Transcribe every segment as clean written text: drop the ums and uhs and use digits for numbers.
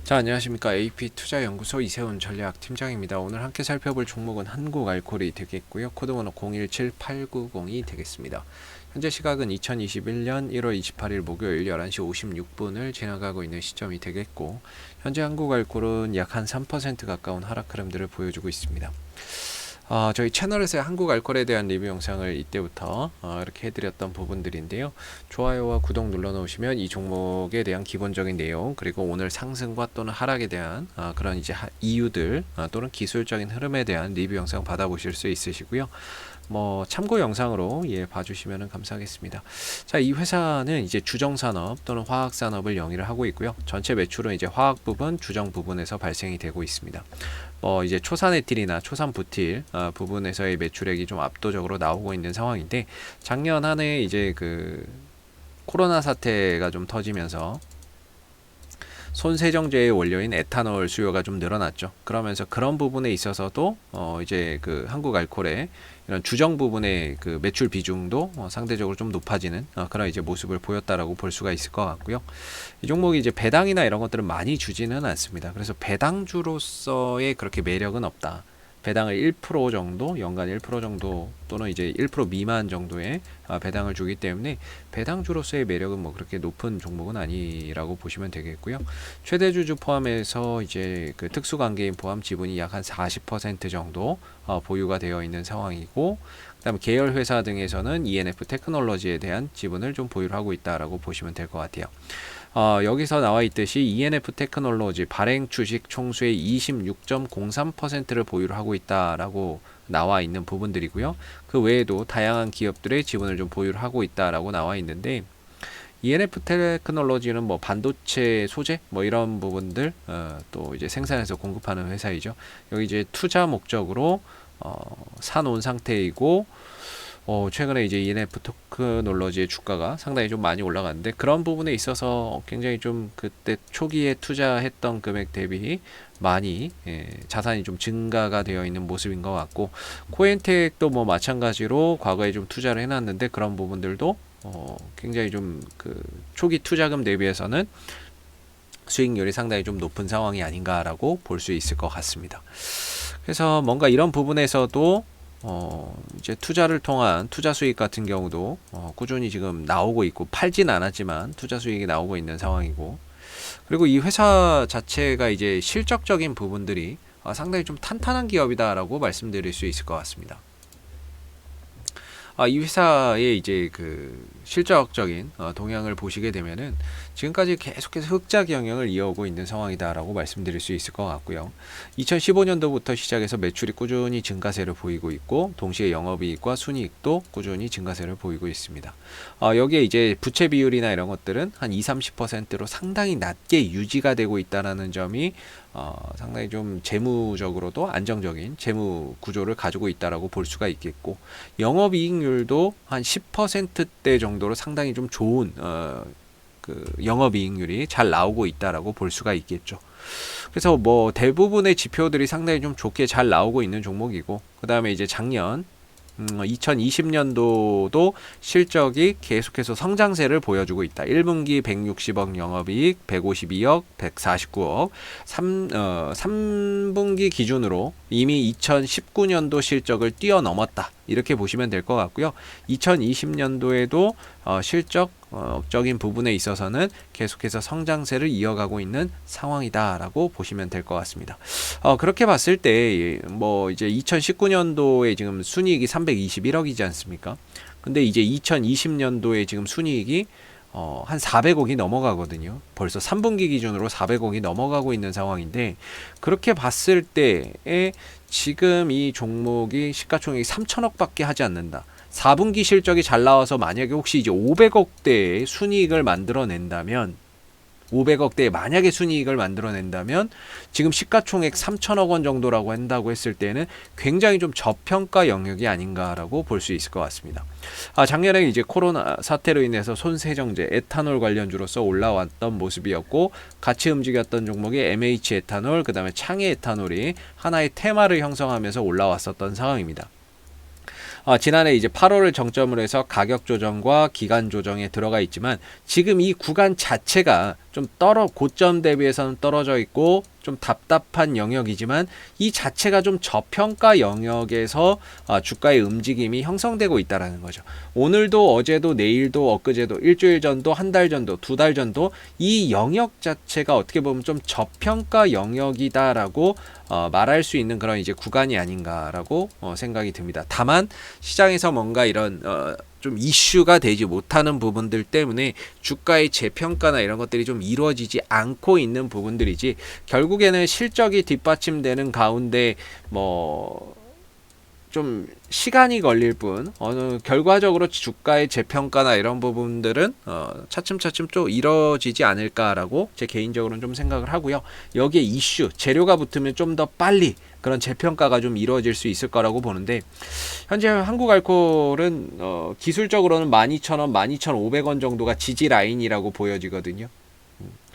자, 안녕하십니까. AP투자연구소 이세훈 전략팀장입니다. 오늘 함께 살펴볼 종목은 한국알콜이 되겠고요. 코드번호 017890이 되겠습니다. 현재 시각은 2021년 1월 28일 목요일 11시 56분을 지나가고 있는 시점이 되겠고, 현재 한국알콜은 약 한 3% 가까운 하락 흐름들을 보여주고 있습니다. 저희 채널에서 한국알콜에 대한 리뷰 영상을 이때부터 이렇게 해드렸던 부분들인데요. 좋아요와 구독 눌러놓으시면 이 종목에 대한 기본적인 내용, 그리고 오늘 상승과 또는 하락에 대한 그런 이제 이유들 또는 기술적인 흐름에 대한 리뷰 영상 받아보실 수 있으시고요. 참고 영상으로 봐주시면 감사하겠습니다. 자, 이 회사는 이제 주정산업 또는 화학산업을 영위를 하고 있고요. 전체 매출은 이제 화학 부분, 주정 부분에서 발생이 되고 있습니다. 이제 초산에틸이나 초산부틸 부분에서의 매출액이 좀 압도적으로 나오고 있는 상황인데, 작년 한 해 이제 그 코로나 사태가 좀 터지면서 손세정제의 원료인 에탄올 수요가 좀 늘어났죠. 그러면서 그런 부분에 있어서도 이제 그 한국알콜의 이런 주정 부분의 그 매출 비중도 상대적으로 좀 높아지는 그런 이제 모습을 보였다라고 볼 수가 있을 것 같고요. 이 종목이 이제 배당이나 이런 것들은 많이 주지는 않습니다. 그래서 배당주로서의 그렇게 매력은 없다. 배당을 1% 정도, 연간 1% 정도 또는 이제 1% 미만 정도의 배당을 주기 때문에 배당주로서의 매력은 그렇게 높은 종목은 아니라고 보시면 되겠고요. 최대 주주 포함해서 이제 그 특수관계인 포함 지분이 약 한 40% 정도 보유가 되어 있는 상황이고, 그다음에 계열 회사 등에서는 ENF 테크놀로지에 대한 지분을 좀 보유를 하고 있다라고 보시면 될 것 같아요. 여기서 나와 있듯이 ENF 테크놀로지 발행 주식 총수의 26.03%를 보유를 하고 있다라고 나와 있는 부분들이고요. 그 외에도 다양한 기업들의 지분을 좀 보유를 하고 있다라고 나와 있는데, ENF 테크놀로지는 반도체 소재 이런 부분들 또 이제 생산해서 공급하는 회사이죠. 여기 이제 투자 목적으로 사놓은 상태이고, 최근에 이제 ENF 테크놀로지의 주가가 상당히 좀 많이 올라갔는데, 그런 부분에 있어서 굉장히 좀 그때 초기에 투자했던 금액 대비 많이 자산이 좀 증가가 되어 있는 모습인 것 같고, 코엔텍도 마찬가지로 과거에 좀 투자를 해놨는데 그런 부분들도 굉장히 좀 그 초기 투자금 대비해서는 수익률이 상당히 좀 높은 상황이 아닌가라고 볼 수 있을 것 같습니다. 그래서 뭔가 이런 부분에서도 이제 투자를 통한 투자 수익 같은 경우도 꾸준히 지금 나오고 있고, 팔진 않았지만 투자 수익이 나오고 있는 상황이고, 그리고 이 회사 자체가 이제 실적적인 부분들이 상당히 좀 탄탄한 기업이다라고 말씀드릴 수 있을 것 같습니다. 이 회사의 이제 그 실적적인 동향을 보시게 되면은 지금까지 계속해서 흑자 경영을 이어오고 있는 상황이다라고 말씀드릴 수 있을 것 같고요. 2015년도부터 시작해서 매출이 꾸준히 증가세를 보이고 있고, 동시에 영업이익과 순이익도 꾸준히 증가세를 보이고 있습니다. 여기에 이제 부채 비율이나 이런 것들은 한 20-30%로 상당히 낮게 유지가 되고 있다는 점이 상당히 좀 재무적으로도 안정적인 재무 구조를 가지고 있다라고 볼 수가 있겠고, 영업이익률도 한 10%대 정도로 상당히 좀 좋은 그 영업이익률이 잘 나오고 있다라고 볼 수가 있겠죠. 그래서 대부분의 지표들이 상당히 좀 좋게 잘 나오고 있는 종목이고, 그 다음에 이제 작년 2020년도도 실적이 계속해서 성장세를 보여주고 있다. 1분기 160억 영업이익, 152억, 149억, 3분기 기준으로 이미 2019년도 실적을 뛰어넘었다. 이렇게 보시면 될 것 같고요. 2020년도에도 실적적인 부분에 있어서는 계속해서 성장세를 이어가고 있는 상황이다라고 보시면 될 것 같습니다. 그렇게 봤을 때 이제 2019년도에 지금 순이익이 321억이지 않습니까? 근데 이제 2020년도에 지금 순이익이 한 400억이 넘어가거든요. 벌써 3분기 기준으로 400억이 넘어가고 있는 상황인데, 그렇게 봤을 때에 지금 이 종목이 시가총액이 3천억밖에 하지 않는다. 4분기 실적이 잘 나와서 만약에 혹시 이제 500억대의 순이익을 만들어낸다면, 500억대의 만약에 순이익을 만들어낸다면 지금 시가총액 3천억 원 정도라고 한다고 했을 때는 굉장히 좀 저평가 영역이 아닌가라고 볼 수 있을 것 같습니다. 작년에 이제 코로나 사태로 인해서 손세정제, 에탄올 관련주로서 올라왔던 모습이었고, 같이 움직였던 종목이 MH 에탄올, 그 다음에 창해 에탄올이 하나의 테마를 형성하면서 올라왔었던 상황입니다. 지난해 이제 8월을 정점으로 해서 가격 조정과 기간 조정에 들어가 있지만, 지금 이 구간 자체가 좀 좀 고점 대비해서는 떨어져 있고 좀 답답한 영역이지만 이 자체가 좀 저평가 영역에서 주가의 움직임이 형성되고 있다라는 거죠. 오늘도 어제도 내일도 엊그제도 일주일 전도 한 달 전도 두 달 전도 이 영역 자체가 어떻게 보면 좀 저평가 영역이다라고 말할 수 있는 그런 이제 구간이 아닌가라고 생각이 듭니다. 다만 시장에서 뭔가 이런 좀 이슈가 되지 못하는 부분들 때문에 주가의 재평가나 이런 것들이 좀 이루어지지 않고 있는 부분들이지, 결국에는 실적이 뒷받침되는 가운데 뭐 좀 시간이 걸릴 뿐 어느 결과적으로 주가의 재평가나 이런 부분들은 차츰차츰 좀 이루어지지 않을까라고 제 개인적으로는 좀 생각을 하고요. 여기에 이슈 재료가 붙으면 좀 더 빨리 그런 재평가가 좀 이루어질 수 있을 거라고 보는데, 현재 한국알코올은 기술적으로는 12,000원, 12,500원 정도가 지지 라인이라고 보여지거든요.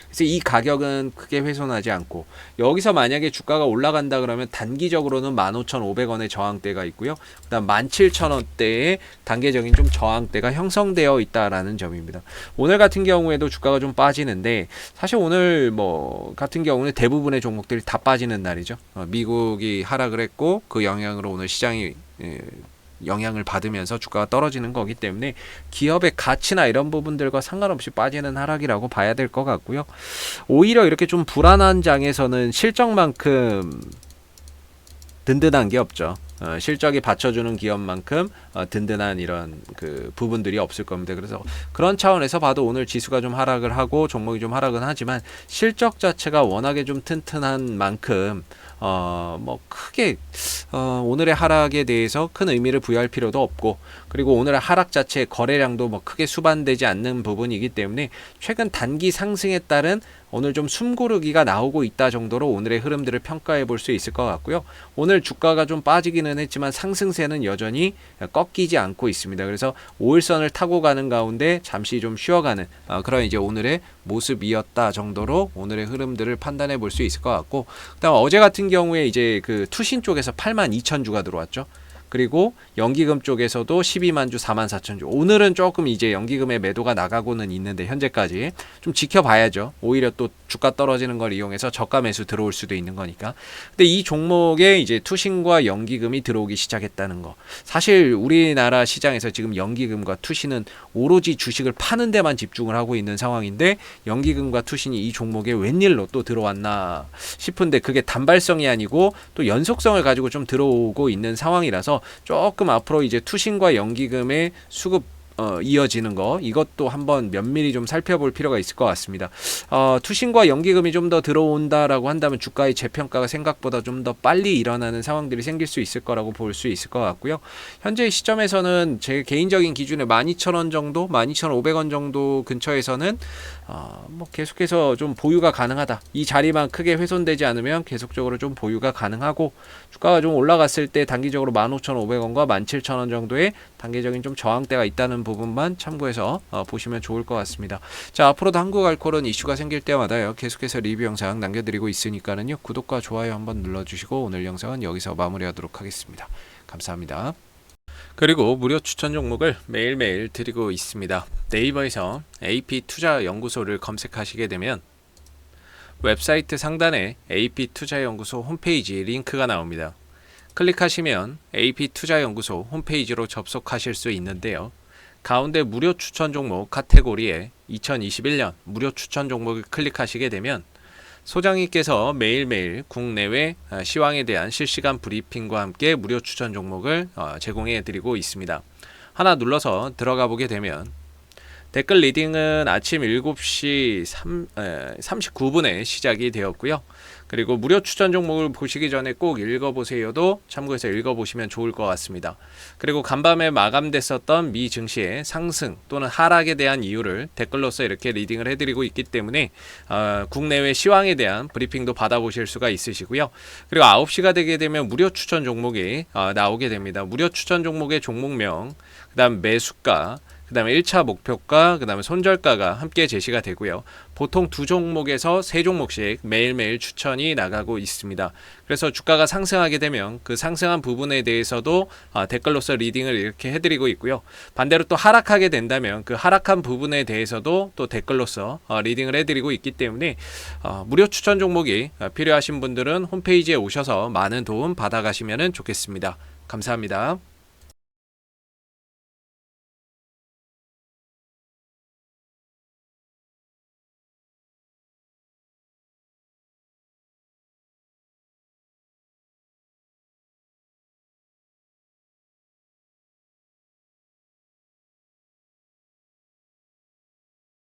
그래서 이 가격은 크게 훼손하지 않고, 여기서 만약에 주가가 올라간다 그러면 단기적으로는 15,500원의 저항대가 있고요. 그다음 17,000원대의 단계적인 좀 저항대가 형성되어 있다라는 점입니다. 오늘 같은 경우에도 주가가 좀 빠지는데, 사실 오늘 뭐 같은 경우는 대부분의 종목들이 다 빠지는 날이죠. 미국이 하락을 했고 그 영향으로 오늘 시장이 영향을 받으면서 주가가 떨어지는 거기 때문에 기업의 가치나 이런 부분들과 상관없이 빠지는 하락이라고 봐야 될 것 같고요. 오히려 이렇게 좀 불안한 장에서는 실적만큼 든든한 게 없죠. 실적이 받쳐주는 기업만큼 든든한 이런 그 부분들이 없을 겁니다. 그래서 그런 차원에서 봐도 오늘 지수가 좀 하락을 하고 종목이 좀 하락은 하지만 실적 자체가 워낙에 좀 튼튼한 만큼 뭐 크게 오늘의 하락에 대해서 큰 의미를 부여할 필요도 없고, 그리고 오늘의 하락 자체의 거래량도 뭐 크게 수반되지 않는 부분이기 때문에 최근 단기 상승에 따른 오늘 좀 숨고르기가 나오고 있다 정도로 오늘의 흐름들을 평가해 볼 수 있을 것 같고요. 오늘 주가가 좀 빠지기는 했지만 상승세는 여전히 꺾이지 않고 있습니다. 그래서 5일선을 타고 가는 가운데 잠시 좀 쉬어가는 그런 이제 오늘의 모습이었다 정도로 오늘의 흐름들을 판단해 볼 수 있을 것 같고, 그다음 어제 같은 경우에 이제 그 투신 쪽에서 82,000주가 들어왔죠. 그리고 연기금 쪽에서도 120만주, 44,000주. 오늘은 조금 이제 연기금의 매도가 나가고는 있는데 현재까지 좀 지켜봐야죠. 오히려 또 주가 떨어지는 걸 이용해서 저가 매수 들어올 수도 있는 거니까. 근데 이 종목에 이제 투신과 연기금이 들어오기 시작했다는 거. 사실 우리나라 시장에서 지금 연기금과 투신은 오로지 주식을 파는 데만 집중을 하고 있는 상황인데, 연기금과 투신이 이 종목에 웬일로 또 들어왔나 싶은데 그게 단발성이 아니고 또 연속성을 가지고 좀 들어오고 있는 상황이라서 조금 앞으로 이제 투신과 연기금의 수급 이어지는 거, 이것도 한번 면밀히 좀 살펴볼 필요가 있을 것 같습니다. 투신과 연기금이 좀 더 들어온다라고 한다면 주가의 재평가가 생각보다 좀 더 빨리 일어나는 상황들이 생길 수 있을 거라고 볼 수 있을 것 같고요. 현재 시점에서는 제 개인적인 기준에 12,000원 정도, 12,500원 정도 근처에서는 뭐 계속해서 좀 보유가 가능하다. 이 자리만 크게 훼손되지 않으면 계속적으로 좀 보유가 가능하고, 주가가 좀 올라갔을 때 단기적으로 15,500원과 17,000원 정도의 단계적인 좀 저항대가 있다는 부분만 참고해서 보시면 좋을 것 같습니다. 자, 앞으로도 한국알코올은 이슈가 생길 때마다요 계속해서 리뷰 영상 남겨드리고 있으니까는요 구독과 좋아요 한번 눌러주시고 오늘 영상은 여기서 마무리하도록 하겠습니다. 감사합니다. 그리고 무료 추천 종목을 매일매일 드리고 있습니다. 네이버에서 AP투자연구소를 검색하시게 되면 웹사이트 상단에 AP투자연구소 홈페이지 링크가 나옵니다. 클릭하시면 AP투자연구소 홈페이지로 접속하실 수 있는데요. 가운데 무료 추천 종목 카테고리에 2021년 무료 추천 종목을 클릭하시게 되면 소장님께서 매일매일 국내외 시황에 대한 실시간 브리핑과 함께 무료 추천 종목을 제공해 드리고 있습니다. 하나 눌러서 들어가 보게 되면 댓글 리딩은 아침 7시 39분에 시작이 되었고요. 그리고 무료 추천 종목을 보시기 전에 꼭 읽어보세요도 참고해서 읽어보시면 좋을 것 같습니다. 그리고 간밤에 마감됐었던 미 증시의 상승 또는 하락에 대한 이유를 댓글로서 이렇게 리딩을 해드리고 있기 때문에 국내외 시황에 대한 브리핑도 받아보실 수가 있으시고요. 그리고 9시가 되게 되면 무료 추천 종목이 나오게 됩니다. 무료 추천 종목의 종목명, 그 다음 매수가, 그 그다음에 1차 목표가, 그다음에 손절가가 함께 제시가 되고요. 보통 두 종목에서 세 종목씩 매일매일 추천이 나가고 있습니다. 그래서 주가가 상승하게 되면 그 상승한 부분에 대해서도 댓글로서 리딩을 이렇게 해드리고 있고요. 반대로 또 하락하게 된다면 그 하락한 부분에 대해서도 또 댓글로서 리딩을 해드리고 있기 때문에 무료 추천 종목이 필요하신 분들은 홈페이지에 오셔서 많은 도움 받아가시면 좋겠습니다. 감사합니다.